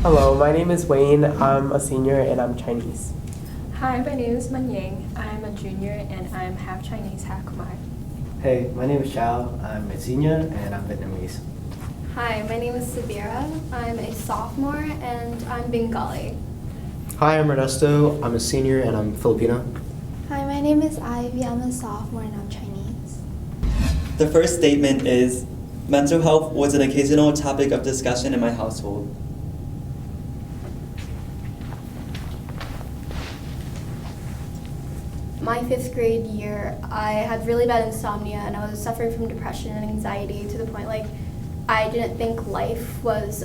Hello, my name is Wayne. I'm a senior and I'm Chinese. Hi, my name is Manying. I'm a junior and I'm half Chinese, half Khmer. Hey, my name is Chao. I'm a senior and I'm Vietnamese. Hi, my name is Sabira. I'm a sophomore and I'm Bengali. Hi, I'm Ernesto. I'm a senior and I'm Filipino. Hi, my name is Ivy. I'm a sophomore and I'm Chinese. The first statement is, mental health was an occasional topic of discussion in my household. My 5th grade year, I had really bad insomnia and I was suffering from depression and anxiety to the point like I didn't think life was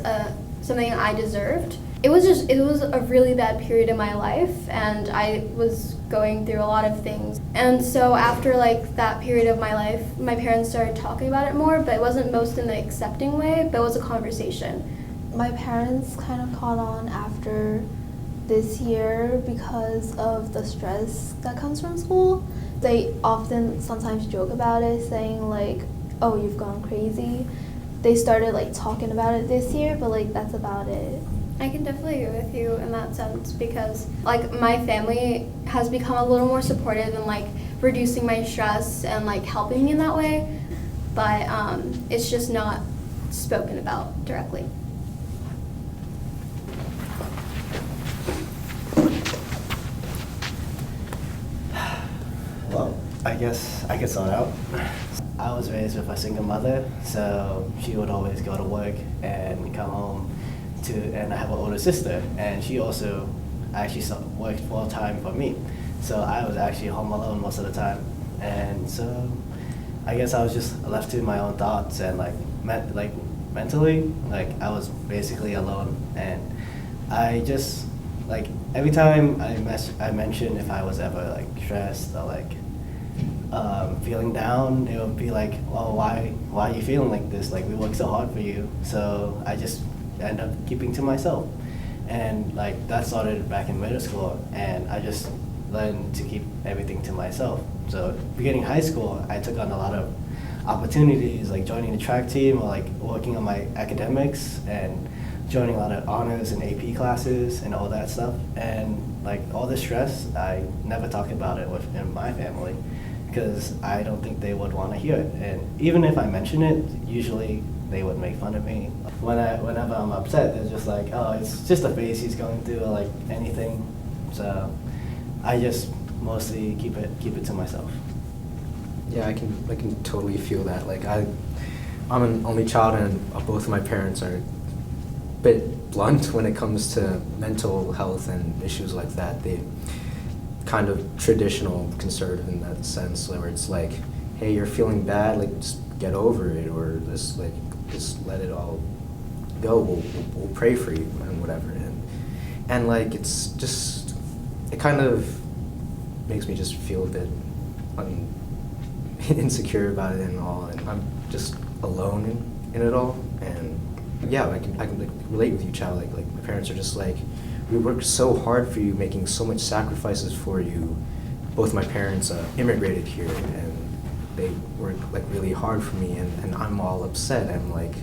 something I deserved. It was a really bad period in my life and I was going through a lot of things. And so after like that period of my life, my parents started talking about it more, but it wasn't most in the accepting way, but it was a conversation. My parents kind of caught on after this year because of the stress that comes from school. They often sometimes joke about it, saying like, oh, you've gone crazy. They started like talking about it this year, but like that's about it. I can definitely agree with you in that sense because like my family has become a little more supportive and like reducing my stress and like helping me in that way, but it's just not spoken about directly. Well, I guess I could start out. I was raised with a single mother, so she would always go to work and come home and I have an older sister, and she also actually worked full time for me. So I was actually home alone most of the time, and so I guess I was just left to my own thoughts and mentally, like I was basically alone, and I just like every time I mentioned if I was ever like stressed or like feeling down, it would be like, oh, why are you feeling like this? Like we worked so hard for you. So I just end up keeping to myself, and like that started back in middle school, and I just learned to keep everything to myself. So beginning high school, I took on a lot of opportunities like joining the track team or like working on my academics and joining a lot of honors and AP classes and all that stuff. And like all the stress, I never talk about it within my family because I don't think they would want to hear it. And even if I mention it, usually they would make fun of me. Whenever I'm upset, they're just like, oh, it's just a phase he's going through, or like anything. So I just mostly keep it to myself. Yeah, I can totally feel that. Like I'm an only child, and both of my parents are a bit blunt when it comes to mental health and issues like that. They kind of traditional conservative in that sense, where it's like, hey, you're feeling bad, like just get over it, or just let it all go. We'll pray for you and whatever. And like it's just, it kind of makes me just feel a bit insecure about it and all, and I'm just alone in it all. And yeah, I can like relate with you, Chow. Like my parents are just like, we worked so hard for you, making so much sacrifices for you. Both my parents immigrated here, and they worked like really hard for me, and I'm all upset. I'm like,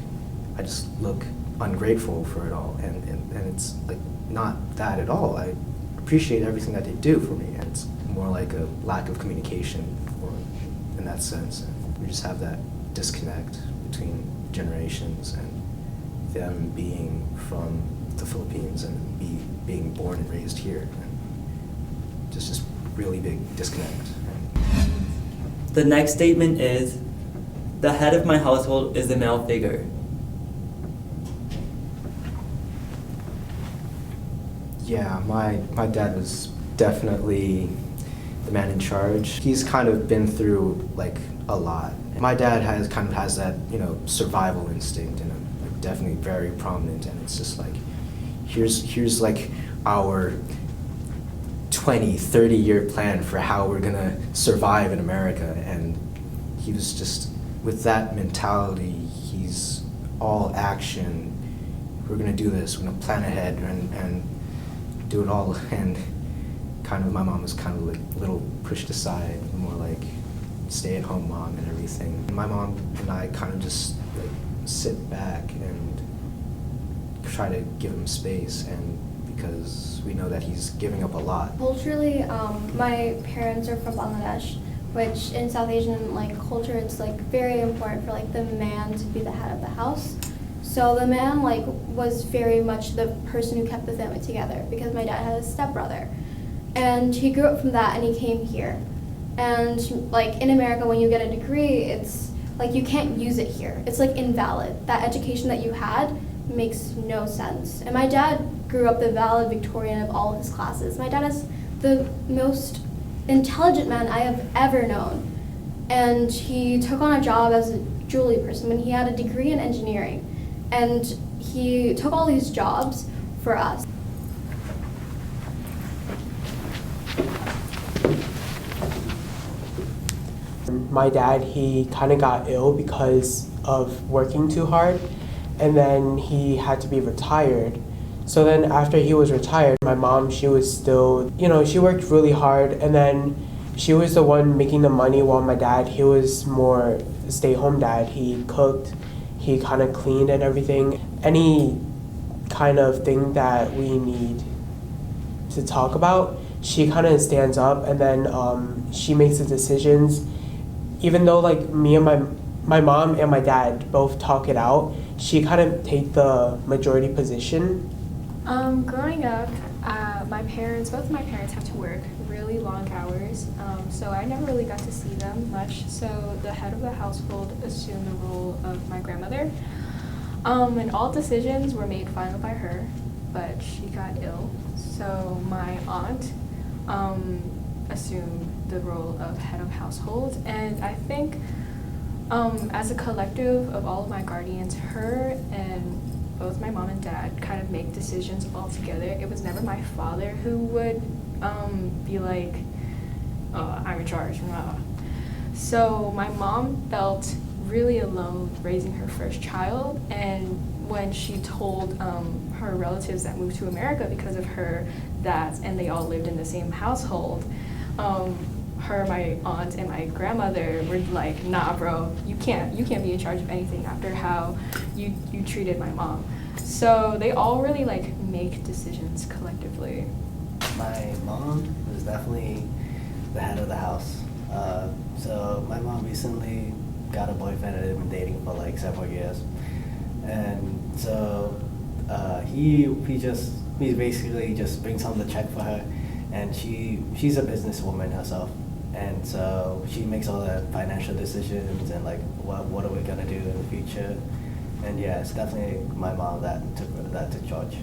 I just look ungrateful for it all, and it's like not that at all. I appreciate everything that they do for me, and it's more like a lack of communication in that sense. And we just have that disconnect between generations, and them being from the Philippines and being born and raised here, and just really big disconnect. The next statement is, the head of my household is a male figure. Yeah, my dad was definitely the man in charge. He's kind of been through like a lot. My dad has that, you know, survival instinct, and like, definitely very prominent, and it's just like, here's like our 20-30 year plan for how we're gonna survive in America. And he was just, with that mentality, he's all action. We're gonna do this, we're gonna plan ahead and do it all. And kind of my mom was kind of like a little pushed aside, more like stay-at-home mom and everything. And my mom and I kind of just like sit back, and try to give him space, and because we know that he's giving up a lot. Culturally, my parents are from Bangladesh, which in South Asian like culture, it's like very important for like the man to be the head of the house. So the man like was very much the person who kept the family together because my dad had a stepbrother, and he grew up from that and he came here. And like in America, when you get a degree, it's like you can't use it here. It's like invalid. That education that you had makes no sense. And my dad grew up the valedictorian of all of his classes. My dad is the most intelligent man I have ever known. And he took on a job as a jewelry person when he had a degree in engineering. And he took all these jobs for us. My dad, he kind of got ill because of working too hard, and then he had to be retired. So then after he was retired, my mom, she was still, she worked really hard, and then she was the one making the money while my dad, he was more stay-home dad. He cooked, he kind of cleaned and everything. Any kind of thing that we need to talk about, she kind of stands up, and then she makes the decisions. Even though like me and my mom and my dad both talk it out, she kind of take the majority position. Growing up, both of my parents have to work really long hours, so I never really got to see them much. So the head of the household assumed the role of my grandmother, and all decisions were made final by her, but she got ill, so my aunt assumed the role of head of household. And I think as a collective of all of my guardians, her and both my mom and dad kind of make decisions all together. It was never my father who would be like, I'm in charge. So my mom felt really alone raising her first child, and when she told her relatives that moved to America because of her, and they all lived in the same household, her, my aunt, and my grandmother were like, nah, bro, you can't be in charge of anything after how you treated my mom. So they all really like make decisions collectively. My mom was definitely the head of the house. So my mom recently got a boyfriend and had been dating for like several years. And so he basically just brings home the check for her, and she's a businesswoman herself. And so she makes all the financial decisions and like what are we gonna do in the future. And yeah, it's definitely my mom that took charge.